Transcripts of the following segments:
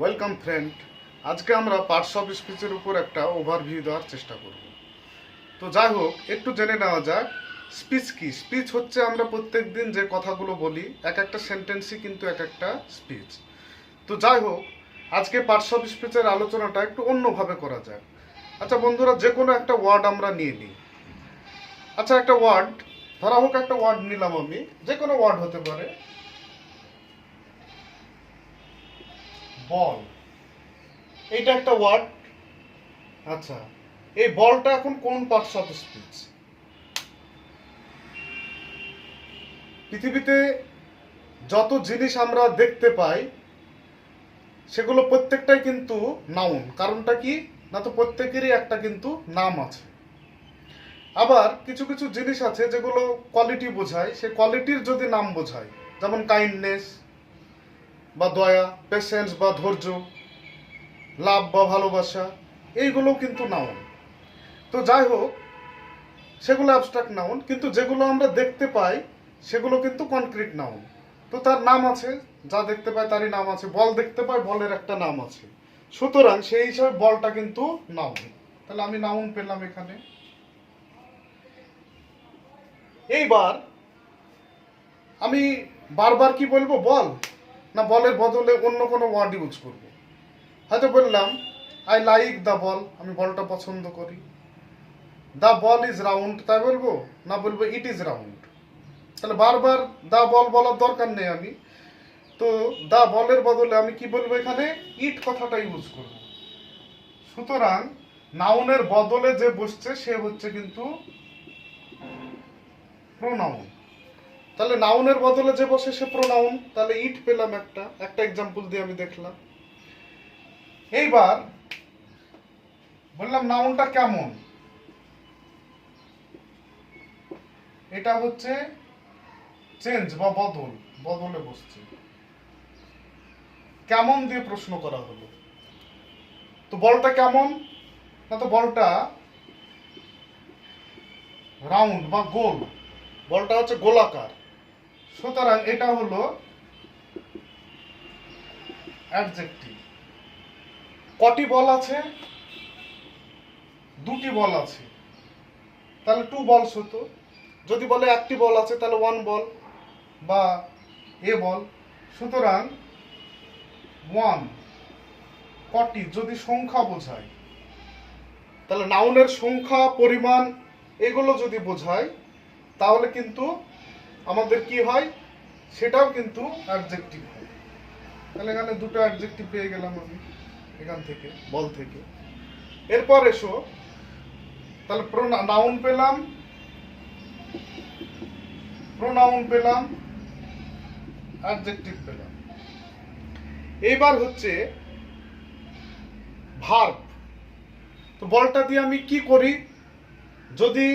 Welcome friend. আজকে আমরা parts of স্পিচের উপর একটা ওভারভিউ দেওয়ার চেষ্টা করব। তো যাই হোক, একটু জেনে নেওয়া যাক স্পিচ কি। স্পিচ হচ্ছে আমরা প্রত্যেক দিন যে কথাগুলো বলি, এক একটা সেন্টেন্সই কিন্তু এক একটা স্পিচ। তো যাই হোক, আজকে পার্টস অফ স্পিচের আলোচনাটা একটু অন্যভাবে করা যায়। আচ্ছা বন্ধুরা, যে কোনো একটা ওয়ার্ড আমরা নিয়ে নিই। আচ্ছা, একটা ওয়ার্ড ধরা হোক, একটা ওয়ার্ড নিলাম আমি, যে কোনো ওয়ার্ড হতে পারে। বল, এইটা একটা ওয়ার্ড। আচ্ছা, এই বলটা এখন কোন পার্টস অফ স্পিচ? পৃথিবীতে যত জিনিস আমরা দেখতে পাই সেগুলো প্রত্যেকটাই কিন্তু নাউন। কারণটা কি না, তো প্রত্যেকেরই একটা কিন্তু নাম আছে। আবার কিছু কিছু জিনিস আছে যেগুলো কোয়ালিটি বোঝায়, সে কোয়ালিটির যদি নাম বোঝায়, যেমন কাইন্ডনেস বা দয়া, পেশেন্স বা ধৈর্য, লাভ বা ভালোবাসা, এইগুলো কিন্তু নাউন। তো যাই হোক, সেগুলো অ্যাবস্ট্রাক্ট নাউন, কিন্তু যেগুলো আমরা দেখতে পাই সেগুলো কিন্তু কনক্রিট নাউন। তো তার নাম আছে, যা দেখতে পায় তারই নাম আছে। বল দেখতে পাই, বলের একটা নাম আছে। সুতরাং সেই হিসাবে বলটা কিন্তু নাউন। তাহলে আমি নাউন পেলাম এখানে। এইবার আমি বারবার কি বলবো, বল, না বলের বদলে অন্য কোনো ওয়ার্ড ইউজ করব? হয়তো বললাম আই লাইক দ্য বল, আমি বলটা পছন্দ করি। দ্য বল ইজ রাউন্ড, তাই বলবো, না বলবো ইট ইজ রাউন্ড? তাহলে বারবার দা বল বলার দরকার নেই আমি। তো দা বলের বদলে আমি কি বলবো, এখানে ইট কথাটা ইউজ করব। সুতরাং নাউনের বদলে যে বসছে সে হচ্ছে কিন্তু প্রোনাউন। তাহলে নাউনের বদলে যে বসে সে প্রোনাউন। তাহলে ইট পেলাম, একটা একটা এক্সাম্পল দিয়ে আমি দেখলাম। এইবার বললাম নাউনটা কেমন, এটা হচ্ছে চেঞ্জ বা বদল, বদলে বসছে। কেমন দিয়ে প্রশ্ন করা হলো। তো বলটা কেমন, না তো বলটা রাউন্ড বা গোল, বলটা হচ্ছে গোলাকার। সুতরাং এটা হলো অ্যাডজেক্টিভ। কটি বল আছে? দুটি বল আছে, তাহলে টু বলস হতো। যদি বলে একটি বল আছে তাহলে ওয়ান বল বা এ বল। সুতরাং ওয়ান, কটি যদি সংখ্যা বোঝায়, তাহলে নাউনের সংখ্যা, পরিমাণ, এগুলো যদি বোঝায় তাহলে কিন্তু আমাদের কি হয়, সেটাও কিন্তু অ্যাডজেক্টিভ হয়। তাহলে এখানে দুটো অ্যাডজেক্টিভ পেয়ে গেলাম আমি এখান থেকে, বল থেকে। এরপর এসো, তাহলে নাউন পেলাম, প্রোনাউন পেলাম, অ্যাডজেক্টিভ পেলাম। এইবার হচ্ছে ভার্ব। তো বলটা দিয়ে আমি কি করি? যদি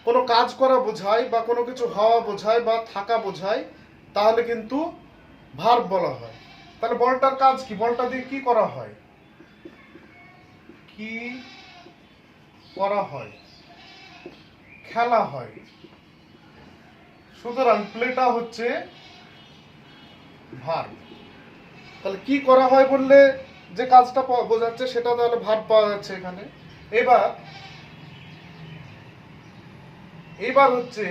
কোনো কাজ করা বোঝায় বা কোনো কিছু হওয়া বোঝায় বা থাকা বোঝায় তাহলে কিন্তু ভার্ব বলা হয়। তাহলে বলটার কাজ কি? বলটা দিয়ে কি করা হয়? কি করা হয়? খেলা হয়। সুতরাং প্লেটা হচ্ছে ভার্ব। তাহলে কি করা হয় বললে যে কাজটা বোঝাচ্ছে সেটা তাহলে ভার্ব পাওয়া যাচ্ছে এখানে। এবার এবার হচ্ছে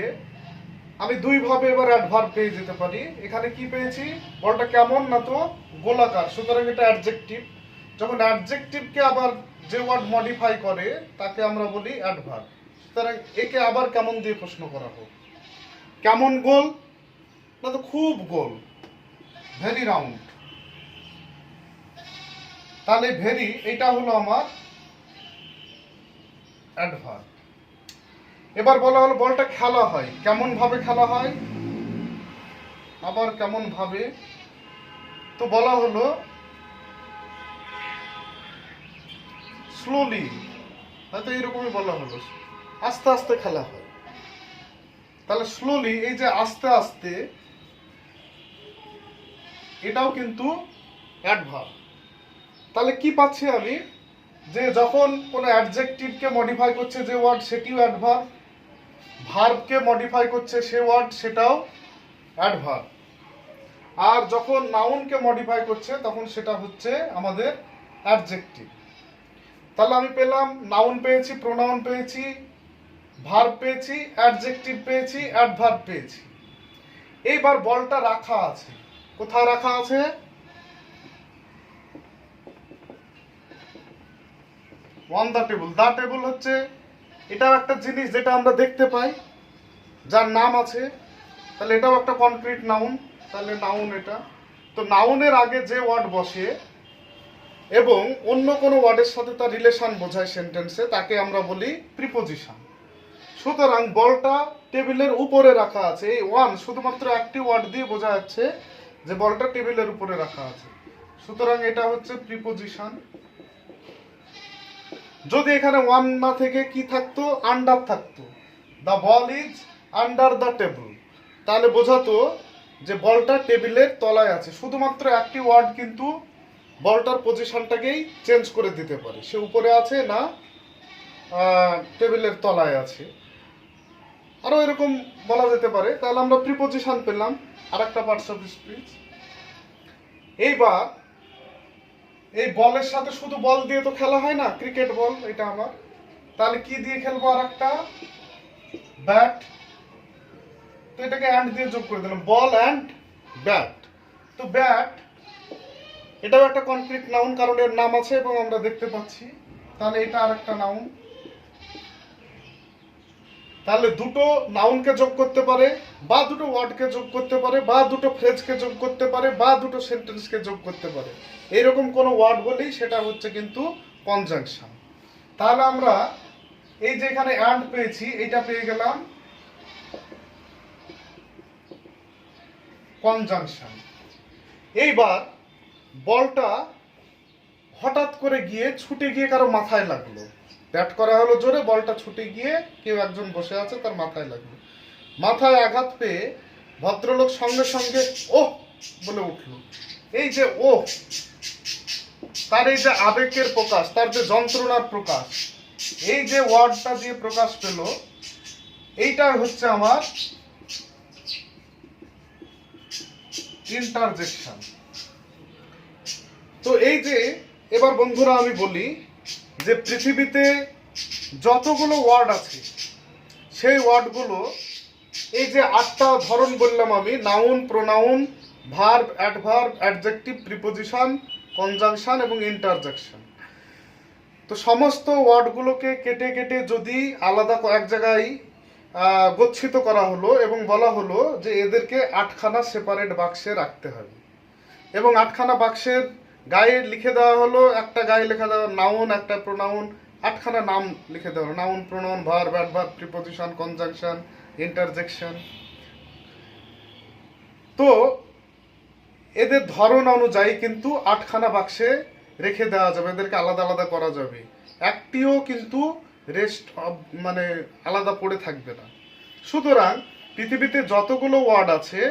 আমি দুই ভাবে এবার অ্যাডভার্ব পেয়ে যেতে পারি। এখানে কি পেয়েছি? বলটা কেমন, না তো গোলাকার। সুতরাং এটা অ্যাডজেক্টিভ। যখন অ্যাডজেক্টিভকে আবার যে ওয়ার্ড মডিফাই করে তাকে আমরা বলি অ্যাডভার্ব। সুতরাং একে আবার কেমন দিয়ে প্রশ্ন করা হোক। কেমন গোল, না তো খুব গোল, ভেরি রাউন্ড। তাহলে ভেরি, এটা হলো আমার অ্যাডভার্ব। এবার বলা হলো বলটা খেলা হয়, কেমন ভাবে খেলা হয়, আবার কেমন ভাবে। তো বলা হলো স্লোলি, হয়তো এইরকমই বলা হলো, আস্তে আস্তে খেলা হয়। তাহলে স্লোলি, এই যে আস্তে আস্তে, এটাও কিন্তু অ্যাডভার্ব। তাহলে কি পাচ্ছি আমি, যে যখন কোনো অ্যাডজেক্টিভকে মডিফাই করছে যে ওয়ার্ড সেটিও অ্যাডভার্ব, ভার্বকে মডিফাই করছে সে ওয়ার্ড সেটাও অ্যাডভার্ব। আর যখন নাউনকে মডিফাই করছে তখন সেটা হচ্ছে আমাদের অ্যাডজেক্টিভ। তাহলে আমি পেলাম নাউন পেয়েছি, প্রোনাউন পেয়েছি, ভার্ব পেয়েছি, অ্যাডজেক্টিভ পেয়েছি, অ্যাডভার্ব পেয়েছি। এইবার বলটা রাখা আছে, কোথায় রাখা আছে? On the table. The table হচ্ছে এটাও একটা জিনিস যেটা আমরা দেখতে পাই, যার নাম আছে, তাহলে এটাও একটা কনক্রিট নাউন, তাহলে নাউন এটা। তো নাউনের আগে যে ওয়ার্ড বসে এবং অন্য কোনো ওয়ার্ডের সাথে তার রিলেশন বোঝায় সেন্টেন্সে, তাকে আমরা বলি প্রিপোজিশন। সুতরাং বলটা টেবিলের উপরে রাখা আছে, এই ওয়ান শুধুমাত্র একটি ওয়ার্ড দিয়ে বোঝা যাচ্ছে যে বলটা টেবিলের উপরে রাখা আছে, সুতরাং এটা হচ্ছে প্রিপোজিশন। যদি এখানে ওয়ান না থেকে কি থাকতো, আন্ডার থাকতো, the ball is under the table, তাহলে বোঝাতো যে বলটা টেবিলের তলায় আছে। শুধুমাত্র একটি ওয়ার্ড কিন্তু বলটার পজিশনটাকেই চেঞ্জ করে দিতে পারে, সে উপরে আছে না টেবিলের তলায় আছে, আরো এরকম বলা যেতে পারে। তাহলে আমরা প্রিপোজিশন পেলাম, আর একটা পার্টস অফ স্পিচ। এইবার এই বলের সাথে শুধু বল দিয়ে তো খেলা হয় না, ক্রিকেট বল এটা আমার, তাহলে কি দিয়ে খেলবো? আর একটা ব্যাট, তো এটাকে অ্যান্ড দিয়ে যোগ করে দিলাম, বল অ্যান্ড ব্যাট। তো ব্যাট এটাও একটা কনক্রিট নাউন, কারণ এর নাম আছে এবং আমরা দেখতে পাচ্ছি, তাহলে এটা আর একটা নাউন। তাহলে দুটো নাউনকে যোগ করতে পারে, বা দুটো ওয়ার্ডকে যোগ করতে পারে, বা দুটো ফ্রেজকে যোগ করতে পারে, বা দুটো সেন্টেন্সকে যোগ করতে পারে। এইরকম কোনো ওয়ার্ড হলেই সেটা হচ্ছে কিন্তু কনজাংশন। তাহলে আমরা এই যে এখানে অ্যান্ড পেয়েছি, এটা পেয়ে গেলাম কনজাংশন। এইবার বলটা হঠাৎ করে গিয়ে ছুটে গিয়ে কারো মাথায় লাগলো, ব্যাট করা হলো জোরে, বলটা ছুটে গিয়ে কেউ একজন বসে আছে তার মাথায় লাগলো, মাথায় আঘাত পেয়ে ভদ্রলোক সঙ্গে সঙ্গে ও বলে উঠলো। এই যে ও, তার এই যে আবেগের প্রকাশ, তার যে যন্ত্রণার প্রকাশ, এই যে ওয়ার্ডটা দিয়ে প্রকাশ পেল, এইটা হচ্ছে আমার ইন্টারজেকশন। তো এই যে এবার বন্ধুরা আমি বলি যে পৃথিবীতে যতগুলো ওয়ার্ড আছে সেই ওয়ার্ডগুলো, এই যে 8টা ধরন বললাম আমি, noun, pronoun, verb, adverb, adjective, preposition, conjunction এবং ইন্টারজেকশন, তো সমস্ত ওয়ার্ডগুলোকে কেটে কেটে যদি আলাদা এক জায়গায় গচ্ছিত করা হলো এবং বলা হলো যে এদেরকে 8খানা সেপারেট বাক্সে রাখতে হবে, এবং 8খানা বাক্সের গায়ে লিখে দেওয়া হলো, একটা গায়ে লেখা দেওয়া নাউন, একটা প্রোনাউন, 8খানা নাম লিখে দেওয়া হলো, noun, pronoun, verb, adverb, preposition, conjunction, interjection. তো এদের ধরন অনুযায়ী কিন্তু 8খানা বাক্সে রেখে দেওয়া যাবে, এদেরকে আলাদা আলাদা করা যাবে, একটিও কিন্তু রেস্ট মানে আলাদা পড়ে থাকবে না। সুতরাং পৃথিবীতে যতগুলো ওয়ার্ড আছে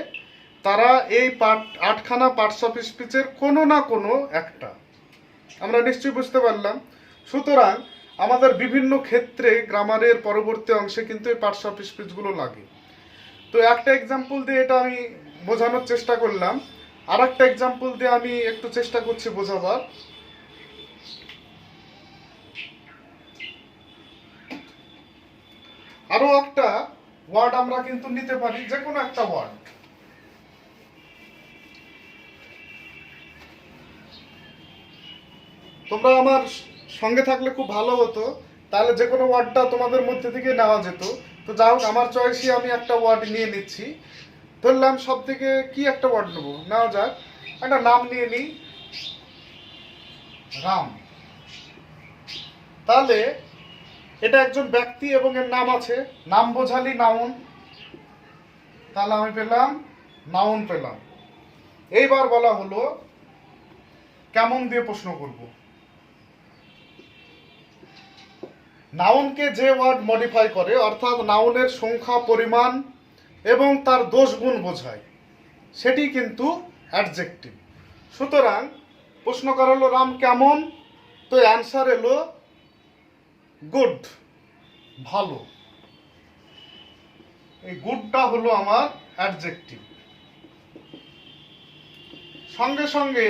তারা এই 8খানা পার্টস অফ স্পিচের কোনো না কোনো একটা, আমরা নিশ্চয়ই বুঝতে পারলাম। সুতরাং আমাদের বিভিন্ন ক্ষেত্রে গ্রামারের পরবর্তী অংশে কিন্তু এই পার্টস অফ স্পিচগুলো লাগে। তো একটা এক্সাম্পল দিয়ে এটা আমি বোঝানোর চেষ্টা করলাম, আর একটা এক্সাম্পল দিয়ে আমি একটু চেষ্টা করছি বোঝাবার। আরো একটা ওয়ার্ড আমরা কিন্তু নিতে পারি, যে কোনো একটা ওয়ার্ড। তোমরা আমার সঙ্গে থাকলে খুব ভালো হতো, তাহলে যে কোনো ওয়ার্ডটা তোমাদের মধ্যে থেকে নেওয়া যেত। তো যাই হোক, আমার চয়েসই আমি একটা ওয়ার্ড নিয়ে নিচ্ছি। ধরলাম সব থেকে কি একটা ওয়ার্ড নেবো, নেওয়া যাক একটা নাম নিয়ে নিই, রাম। তাহলে এটা একজন ব্যক্তি এবং এর নাম আছে, নাম বোঝালি নাউন, তাহলে আমি পেলাম নাউন পেলাম। এইবার বলা হলো কেমন দিয়ে প্রশ্ন করব। নাউনকে যে ওয়ার্ড মডিফাই করে, অর্থাৎ নাউনের সংখ্যা, পরিমাণ এবং তার দোষ গুণ বোঝায়, সেটি কিন্তু অ্যাডজেক্টিভ। সুতরাং প্রশ্ন করা হলো রাম কেমন, তো অ্যান্সার এলো গুড, ভালো। এই গুডটা হলো আমার অ্যাডজেক্টিভ। সঙ্গে সঙ্গে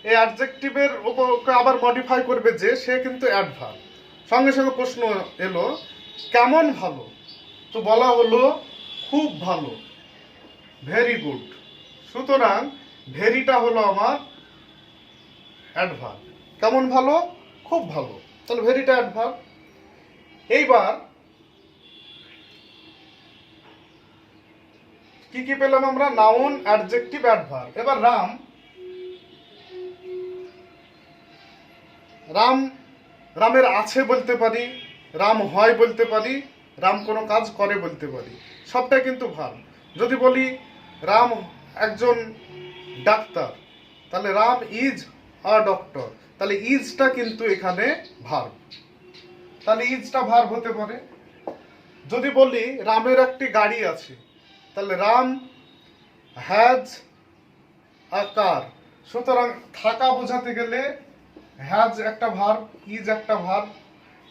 এই অ্যাডজেক্টিভের ওকে আবার মডিফাই করবে যে সে কিন্তু অ্যাডভার্ব। সঙ্গে সঙ্গে প্রশ্ন এলো কেমন ভালো, তো বলা হলো খুব ভালো, ভেরি গুড। সুতরাং ভেরিটা হলো আমার অ্যাডভার্ব, কেমন ভালো, খুব ভালো, তাহলে ভেরিটা অ্যাডভার্ব। এইবার কি কি পেলাম আমরা? Noun, adjective, adverb. এবার রাম, রাম রামের আছে বলতে পারি, রাম হয় বলতে পারি, রাম কোনো কাজ করে বলতে পারি, সবটা কিন্তু ভার্ব। যদি বলি রাম একজন ডাক্তার, তাহলে রাম ইজ আ ডক্টর, তাহলে ইজটা কিন্তু এখানে ভার্ব, তাহলে ইজটা ভার্ব হতে পারে। যদি বলি রামের একটি গাড়ি আছে, তাহলে রাম হ্যাজ আ কার। সুতরাং থাকা বোঝাতে গেলে হ্যাজ একটা ভার্ব, ইজ একটা ভার্ব।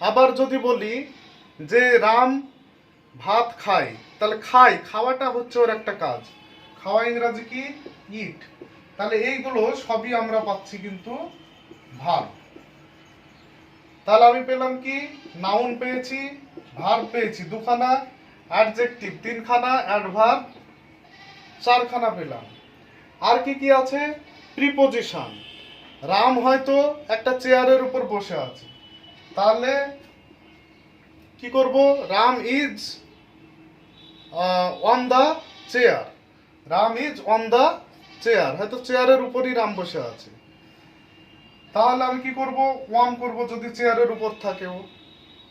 আবার যদি বলি যে রাম ভাত খায়, তাহলে খায়, খাওয়াটা হচ্ছে ওর একটা কাজ, খাওয়া ইংরাজি কি? ইট। তাহলে এইগুলো সবই আমরা পাচ্ছি কিন্তু ভার্ব। তাহলে আমি পেলাম কি? নাউন পেয়েছি, ভার্ব পেয়েছি দুখানা, অ্যাডজেক্টিভ তিনখানা, অ্যাডভার্ব চারখানা পেলাম। আর কি কি আছে? প্রিপোজিশন। রাম হয়তো একটা চেয়ারের উপর বসে আছে, তাহলে কি করব? Ram is on the chair, Ram is on the chair, হয়তো চেয়ারের উপরই রাম বসে আছে, তাহলে আমি কি করব? ওয়ান করব যদি চেয়ারের উপর থাকেও।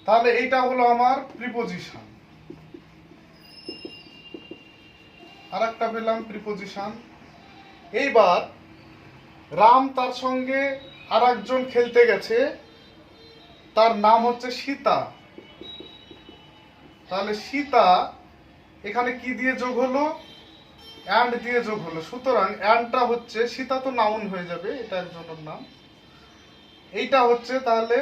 তাহলে এইটা হলো আমার প্রিপোজিশন। আর একটা পেলাম প্রিপোজিশন। এইবার রাম তার সঙ্গে আর একজন খেলতে গেছে, তার নাম হচ্ছে সীতা, তাহলে সীতা এখানে কি দিয়ে যোগ হলো? অ্যান্ড দিয়ে যোগ হলো। সুতরাং অ্যান্ডটা হচ্ছে, সীতা তো নাউন হয়ে যাবে, এটা একজনের নাম, এইটা হচ্ছে তাহলে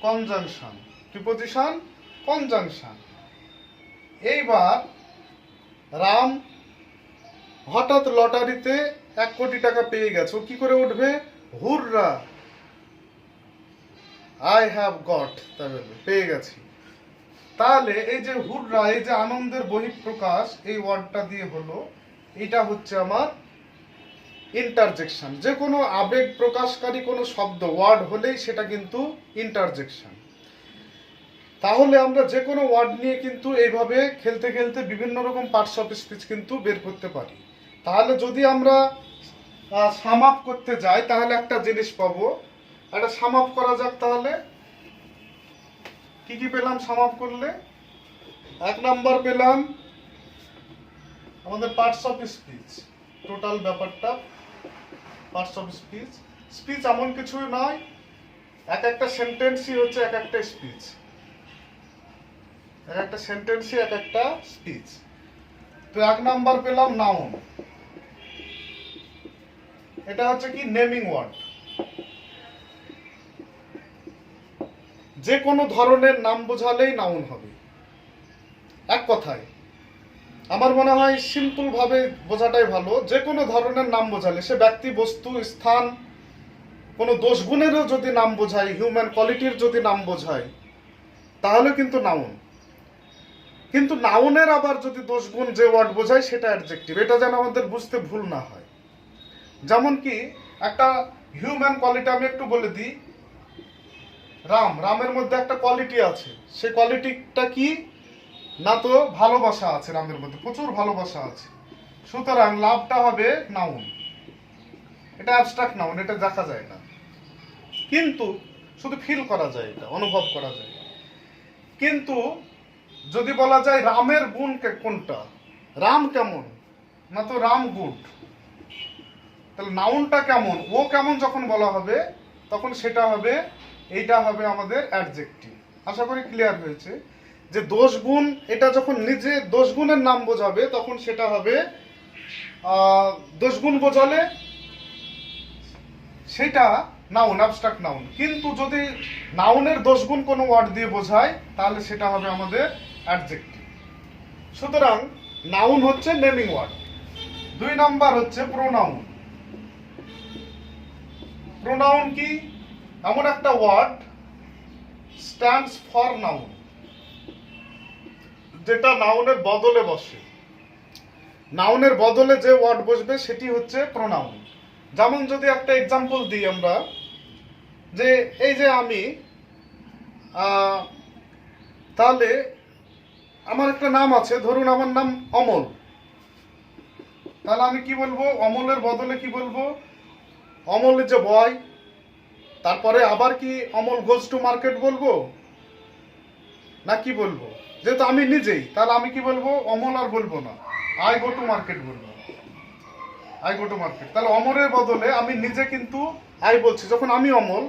কনজাংশন, প্রিপোজিশন কনজাংশন। এইবার রাম হঠাৎ লটারিতে 1 কোটি টাকা পেয়ে গেছে, ও কি করে উঠবে? হুররা, আই হ্যাভ গট, তাহলে পেয়ে গেছি। তাহলে এই যে হুররা, এই যে আনন্দের বহিঃপ্রকাশ, এই ওয়ার্ডটা দিয়ে হলো, এটা হচ্ছে আমার ইন্টারজেকশন। যে কোনো আবেগ প্রকাশকারী কোনো শব্দ ওয়ার্ড হলেই সেটা কিন্তু ইন্টারজেকশন। তাহলে আমরা যে কোনো ওয়ার্ড নিয়ে কিন্তু এইভাবে খেলতে খেলতে বিভিন্ন রকম পার্টস অফ স্পিচ কিন্তু বের করতে পারি। তাহলে যদি আমরা সাম আপ করতে যাই, তাহলে একটা জিনিস পাবো। একটা সাম আপ করা যাক। তাহলে কি কি পেলাম সাম আপ করলে? 1 নাম্বার পেলাম আমাদের পার্টস অফ স্পিচ, টোটাল ব্যাপারটা পার্টস অফ স্পিচ। স্পিচ এমন কিছুই নয়, এক একটা সেন্টেন্সই হচ্ছে এক একটা স্পিচ, এক একটা সেন্টেন্সই এক একটা স্পিচ। তো 1 নাম্বার পেলাম নাউন, এটা হচ্ছে কি? Naming word. যে কোনো ধরনের নাম বোঝালেই নাউন হবে। এক কথায় আমার মনে হয় সিম্পল ভাবে বোঝাটাই ভালো। যে কোনো ধরনের নাম বোঝালে, সে ব্যক্তি, বস্তু, স্থান, কোনো দোষ গুণেরও যদি নাম বোঝায়, হিউম্যান কোয়ালিটির যদি নাম বোঝায়, তাহলে কিন্তু নাউন। কিন্তু নাউনের আবার যদি দোষ গুণ যে ওয়ার্ড বোঝায় সেটা অ্যাডজেক্টিভ। এটা যেন আমাদের বুঝতে ভুল না হয়। যেমন কি একটা হিউম্যান কোয়ালিটি আমি একটু বলে দিই। রামের মধ্যে একটা কোয়ালিটি আছে, সেই কোয়ালিটিটা কি? না তো ভালোবাসা আছে, রামের মধ্যে প্রচুর ভালোবাসা আছে। সুতরাং লাভটা হবে নাউন, এটা অ্যাবস্ট্রাক্ট নাউন, এটা দেখা যায় না, কিন্তু শুধু ফিল করা যায়, এটা অনুভব করা যায়। কিন্তু যদি বলা যায় রামের গুণ কোনটা, রাম কেমন, না তো রাম গুড, তাহলে নাউনটা কেমন, ও কেমন যখন বলা হবে, তখন সেটা হবে, এইটা হবে আমাদের অ্যাডজেক্টিভ। আশা করি ক্লিয়ার হয়েছে যে দোষ গুণ, এটা যখন নিজে দোষ গুণের নাম বোঝাবে তখন সেটা হবে দোষ গুণ বোঝালে সেটা নাউন, অ্যাবস্ট্রাক্ট নাউন। কিন্তু যদি নাউনের দোষ গুণ কোনো ওয়ার্ড দিয়ে বোঝায়, তাহলে সেটা হবে আমাদের অ্যাডজেক্টিভ। সুতরাং নাউন হচ্ছে নেমিং ওয়ার্ড। দুই নাম্বার হচ্ছে প্রোনাউন। প্রোনাউন কি? এমন একটা ওয়ার্ড স্ট্যান্ডস ফর নাউন, যেটা নাউনের বদলে বসে। নাউনের বদলে যে ওয়ার্ড বসবে সেটি হচ্ছে প্রোনাউন। যেমন যদি একটা এক্সাম্পল দিই আমরা, যে এই যে আমি, তাহলে আমার একটা নাম আছে, ধরুন আমার নাম অমল, তাহলে আমি কি বলবো? অমলের বদলে কি বলবো? অমল ইজ এ বয়। তারপরে আবার কি অমল গোজ টু মার্কেট বলবো, না কি বলবো? যেহেতু আমি নিজেই, তাহলে আমি কি বলবো? অমল আর বলবো না, আই গো টু মার্কেট বলবো। আই গো টু মার্কেট, তাহলে অমলের বদলে আমি নিজে কিন্তু আই বলছি। যখন আমি অমল,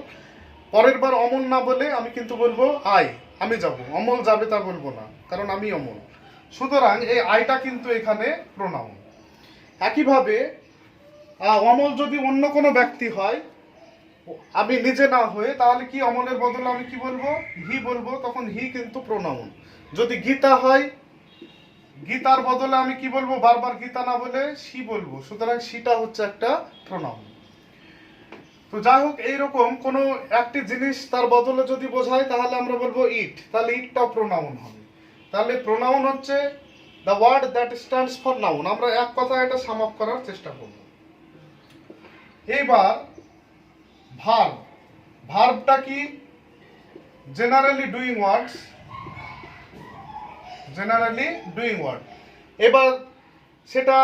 পরের বার অমল না বলে আমি কিন্তু বলবো আই, আমি যাব। অমল যাবে তা বলবো না, কারণ আমি অমল। সুতরাং এই আইটা কিন্তু এখানে প্রোনাউন। একইভাবে অমল যদি অন্য কোনো ব্যক্তি হয়, আমি নিজে না হয়ে, তাহলে কি অমলের বদলে আমি কি বলবো? হি বলবো, তখন হি কিন্তু প্রোনাউন। যদি গীতা হয়, গীতার বদলে আমি কি বলবো? বারবার গীতা না বলে সি বলবো, সুতরাং সিটা হচ্ছে একটা প্রোনাউন। তো যাই হোক, এইরকম কোনো একটি জিনিস তার বদলে যদি বোঝায়, তাহলে আমরা বলবো ইট, তাহলে ইটটাও প্রোনাউন হবে। তাহলে প্রোনাউন হচ্ছে the word that stands for noun. আমরা এক কথা এটা সাম আপ করার চেষ্টা করব। এইবার ভার্ব। ভার্বটা কি? Generally doing words, generally doing word. এবার সেটা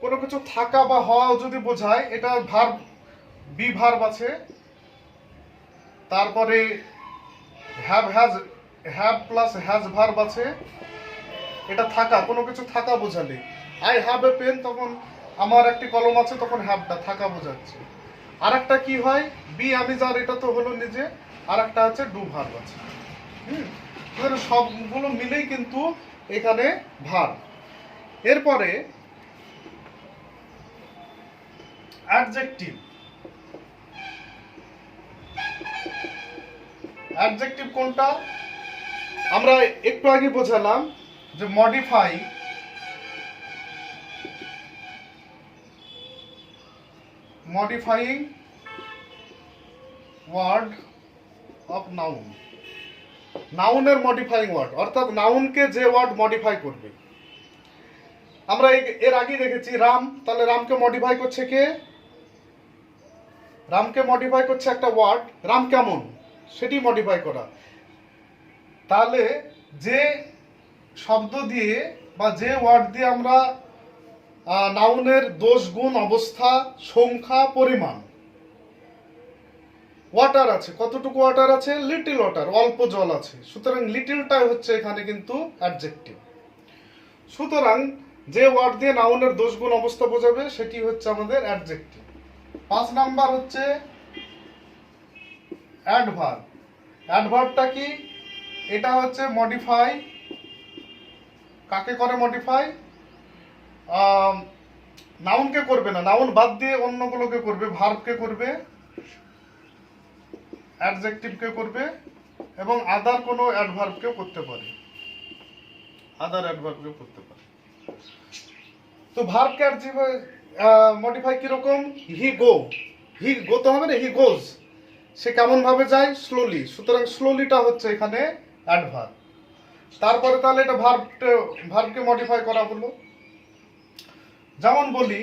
কোনো কিছু থাকা বা হওয়াও যদি বোঝায়, এটা ভার্ব, বি ভার্ব আছে, তারপরে হ্যাভ প্লাস হ্যাজ ভার্ব আছে। এটা থাকা, কোনো কিছু থাকা বোঝালে, আই হ্যাভ এ পেন, তখন আমার একটি কলম আছে, তখন হ্যাভটা থাকা বোঝাচ্ছে। আর একটা কি হয়? বি আমি যার, এটা তো হলো নিজে। আর একটা আছে ডু ভার্ব আছে। সবগুলো মিলেই কিন্তু এখানে ভার্ব। এরপরে অ্যাডজেক্টিভ। অ্যাডজেক্টিভ কোনটা? আমরা একটু আগে বোঝালাম যে modify, modifying word of noun. নাউনের মডিফাইং ওয়ার্ড, অর্থাৎ নাউনকে যে ওয়ার্ড মডিফাই করবে। আমরা এর আগে দেখেছি রাম, তাহলে রামকে মডিফাই করছে কে? রামকে মডিফাই করছে একটা ওয়ার্ড, রাম কেমন, সেটি মডিফাই করা। তাহলে যে শব্দ দিয়ে বা যে ওয়ার্ড দিয়ে আমরা নাউনের দোষ, গুণ, অবস্থা, সংখ্যা, পরিমাণ, ওয়াটার আছে, কতটুকু ওয়াটার আছে? লিটল ওয়াটার, অল্প জল আছে। সুতরাং লিটলটাই হচ্ছে এখানে কিন্তু অ্যাডজেক্টিভ। সুতরাং যে ওয়ার্ড দিয়ে নাউনের দোষ, গুণ, অবস্থা বোঝাবে সেটি হচ্ছে আমাদের অ্যাডজেক্টিভ। 5 নাম্বার হচ্ছে অ্যাডভার্ব। অ্যাডভার্বটা কি? এটা হচ্ছে মডিফাই। কাকে করে মডিফাই? নাউনকে করবে না, নাউন বাদ দিয়ে অন্যগুলোকে করবে। ভার্বকে করবে, অ্যাডজেক্টিভকে করবে, এবং আদার কোনো অ্যাডভার্বকেও করতে পারে, আদার অ্যাডভার্বকেও করতে পারে। তো ভার্বকে মডিফাই কিরকম? হি গো, হি গো তো হবে না, হি গোজ, সে কেমন ভাবে যায়? স্লোলি। সুতরাং স্লোলিটা হচ্ছে এখানে অ্যাডভার্ব। তারপরে তাহলে এটা ভার্বকে মডিফাই করা হলো। যেমন বলি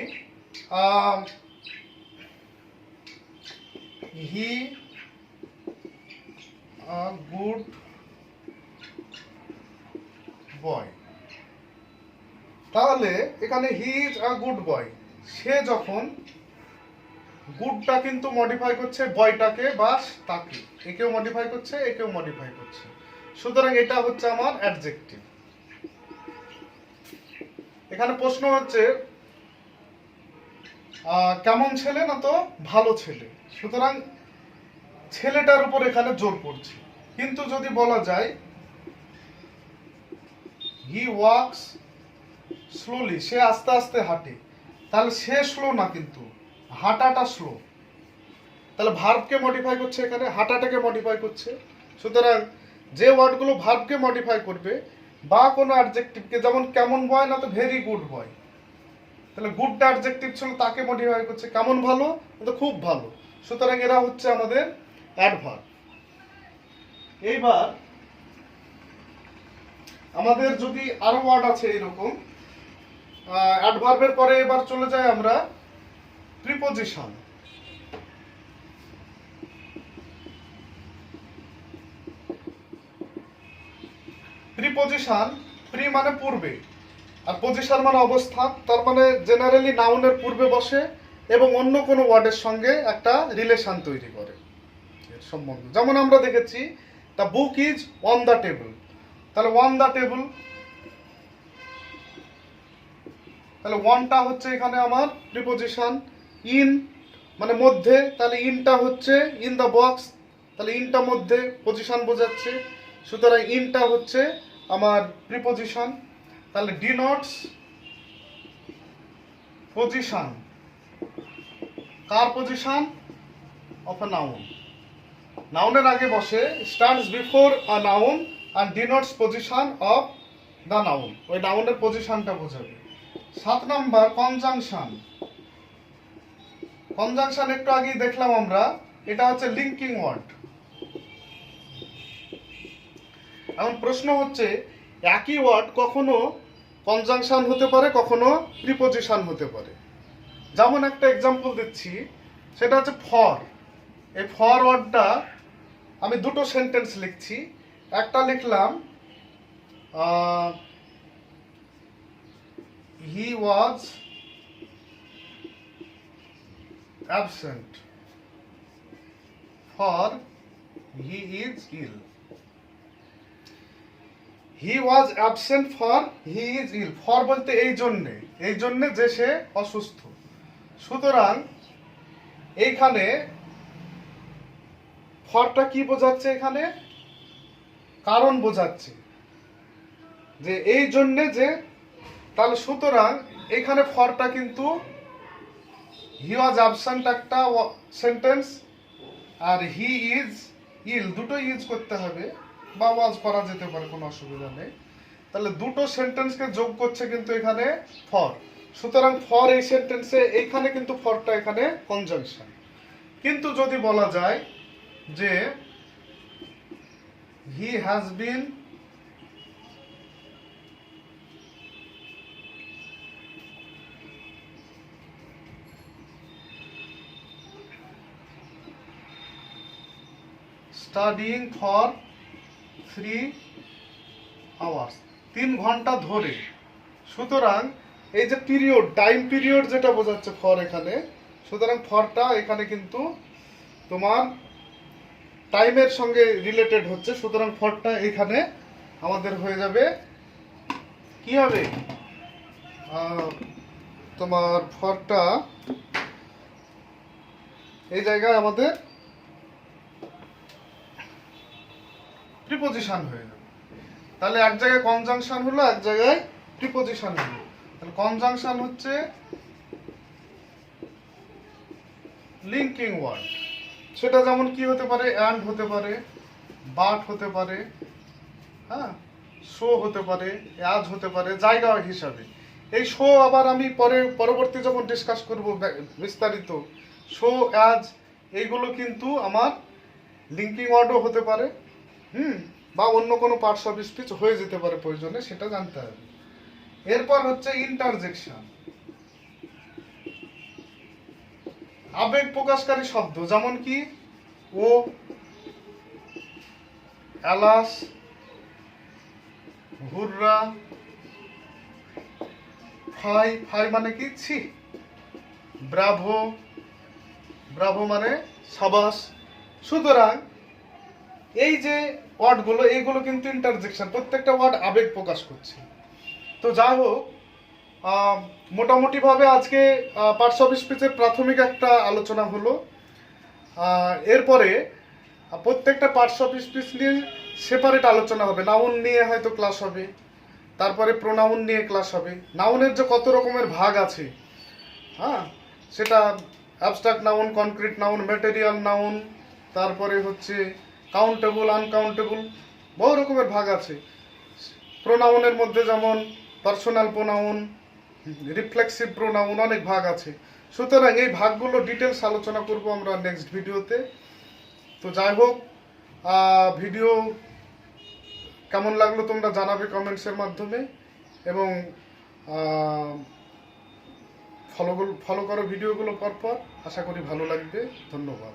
হি আ গুড বয়। তাহলে এখানে he is a good boy, সে যখন, গুডটা কিন্তু মডিফাই করছে বয়টাকে বা তাকে, একেও মডিফাই করছে, একেও মডিফাই করছে। সুতরাং এটা হচ্ছে আমার অ্যাডজেক্টিভ। এখানে প্রশ্ন হচ্ছে কেমন ছেলে, না তো ভালো ছেলে। সুতরাং ছেলেটার উপর এখানে জোর পড়ছে। কিন্তু যদি বলা যায় হি ওয়াকস স্লোলি, সে আস্তে আস্তে হাঁটে, তাহলে সে স্লো না, কিন্তু হাঁটাটা স্লো। তাহলে ভার্বকে মডিফাই করছে, এখানে হাঁটাটাকে মডিফাই করছে। সুতরাং যে ওয়ার্ডগুলো ভার্বকে মডিফাই করবে বা কোনো অ্যাডজেক্টিভকে, যেমন কেমন বয়, না তো ভেরি গুড বয়, তো তাহলে গুড অ্যাডজেক্টিভ ছিল, তাকে মডিফাই করছে। কেমন ভালো? তো খুব ভালো। সুতরাং এরা হচ্ছে আমাদের অ্যাডভার্ব। এইবার আমাদের যদি আরো ওয়ার্ড আছে এরকম অ্যাডভার্বের পরে, এবার চলে যাই আমরা প্রিপোজিশন। প্রিপোজিশন, প্রি মানে পূর্বে, আর পজিশন মানে অবস্থান। তার মানে জেনারেলি নাউনের পূর্বে বসে এবং অন্য কোনো ওয়ার্ডের সঙ্গে একটা রিলেশন তৈরি করে সম্বন্ধ। যেমন আমরা দেখেছি the book is on the table, তাহলে অন দ্য টেবিল, তাহলে ওয়ানটা হচ্ছে এখানে আমার প্রিপোজিশন। ইন মানে মধ্যে, তাহলে ইনটা হচ্ছে ইন দ্য বক্স, তাহলে ইনটা মধ্যে পজিশন বোঝাচ্ছে। সুতরাং ইনটা হচ্ছে আমার প্রিপোজিশন। তাহলে denotes position, car position? Of a noun. নাউনের আগে বসে, stands before a noun and denotes position of the noun, ওই নাউনের পজিশনটা বোঝাবে। 7 নাম্বার কনজাংশন। কনজাংশন একটু আগেই দেখলাম আমরা, এটা হচ্ছে লিঙ্কিং ওয়ার্ড। এখন প্রশ্ন হচ্ছে একই ওয়ার্ড কখনো কনজাংশন হতে পারে, কখনো প্রিপোজিশন হতে পারে। যেমন একটা এক্সাম্পল দিচ্ছি, সেটা হচ্ছে ফর। এই ফর ওয়ার্ডটা আমি দুটো সেন্টেন্স লিখছি। একটা লিখলাম he was absent for he is ill. He was absent for he is ill. For বলতে এই জন্যে যে সে অসুস্থ। সুতরাং এইখানে ফরটা কি বোঝাচ্ছে? এখানে কারণ বোঝাচ্ছে, যে এই জন্যে যে, তাহলে সুতরাং এখানে ফরটা কিন্তু হি ওয়াজ অ্যাবসেন্ট একটা সেন্টেন্স, আর হি ইজ ইল দুটো ইউজ করতে হবে, বা ওয়াজ করা যেতে পারে, কোনো অসুবিধা নেই। তাহলে দুটো সেন্টেন্সকে যোগ করছে কিন্তু এখানে ফর। সুতরাং ফর এই সেন্টেন্সে, এইখানে কিন্তু ফরটা এখানে কনজাংশন। কিন্তু যদি বলা যায় যে he has been studying for 3 hours, 3 ঘন্টা ধরে। সুতরাং এই যে পিরিয়ড, টাইম পিরিয়ড যেটা বোঝাচ্ছে ফর এখানে, সুতরাং ফরটা এখানে কিন্তু তোমার টাইমের সঙ্গে রিলেটেড হচ্ছে। সুতরাং ফরটা এখানে আমাদের হয়ে যাবে, কি হবে তোমার ফরটা এই জায়গায় আমাদের প্রিপোজিশন হয়ে যাবে। তাহলে এক জায়গায় কনজাংশন হলো, এক জায়গায় প্রিপোজিশন হলো। তাহলে কনজাংশন হচ্ছে লিঙ্কিং ওয়ার্ড। সেটা যেমন কি হতে পারে? অ্যান্ড হতে পারে, বাট হতে পারে, হ্যাঁ, শো হতে পারে, অ্যাজ হতে পারে, জায়গা হিসাবে। এই শো আবার আমি পরবর্তী যখন ডিসকাস করব বিস্তারিত, শো, অ্যাজ এইগুলো কিন্তু আমার লিঙ্কিং ওয়ার্ডও হতে পারে, বা অন্য কোনো পার্টস অফ স্পিচ হয়ে যেতে পারে প্রয়োজনে, সেটা জানতে হবে। এরপর হচ্ছে ইন্টারজেকশন, আবেগ প্রকাশকারী শব্দ। যেমন কি ও, অ্যালাস, হুররা, ফাই, ফাই মানে কি ছি, ব্রাভো, ব্রাভো মানে সাবাস। সুতরাং এই যে ওয়ার্ডগুলো, এইগুলো কিন্তু ইন্টারজেকশন, প্রত্যেকটা ওয়ার্ড আবেগ প্রকাশ করছে। তো যাই হোক, মোটামুটিভাবে আজকে পার্টস অফ স্পিচের প্রাথমিক একটা আলোচনা হলো। এরপরে প্রত্যেকটা পার্টস অফ স্পিচ নিয়ে সেপারেট আলোচনা হবে। নাউন নিয়ে হয়তো ক্লাস হবে, তারপরে প্রোনাউন নিয়ে ক্লাস হবে। নাউনের যে কত রকমের ভাগ আছে, হ্যাঁ, সেটা abstract noun, concrete noun, material noun, তারপরে হচ্ছে কাউন্টেবল, আনকাউন্টেবল, বহু রকমের ভাগ আছে। প্রোনাউনের মধ্যে যেমন পার্সোনাল প্রোনাউন, রিফ্লেক্সিভ প্রোনাউন, অনেক ভাগ আছে। সুতরাং এই ভাগগুলো ডিটেলস আলোচনা করব আমরা নেক্সট ভিডিওতে। তো যাই হোক, ভিডিও কেমন লাগলো তোমরা জানাবে কমেন্টসের মাধ্যমে, এবং ফলো করো ভিডিওগুলো পরপর। আশা করি ভালো লাগবে। ধন্যবাদ।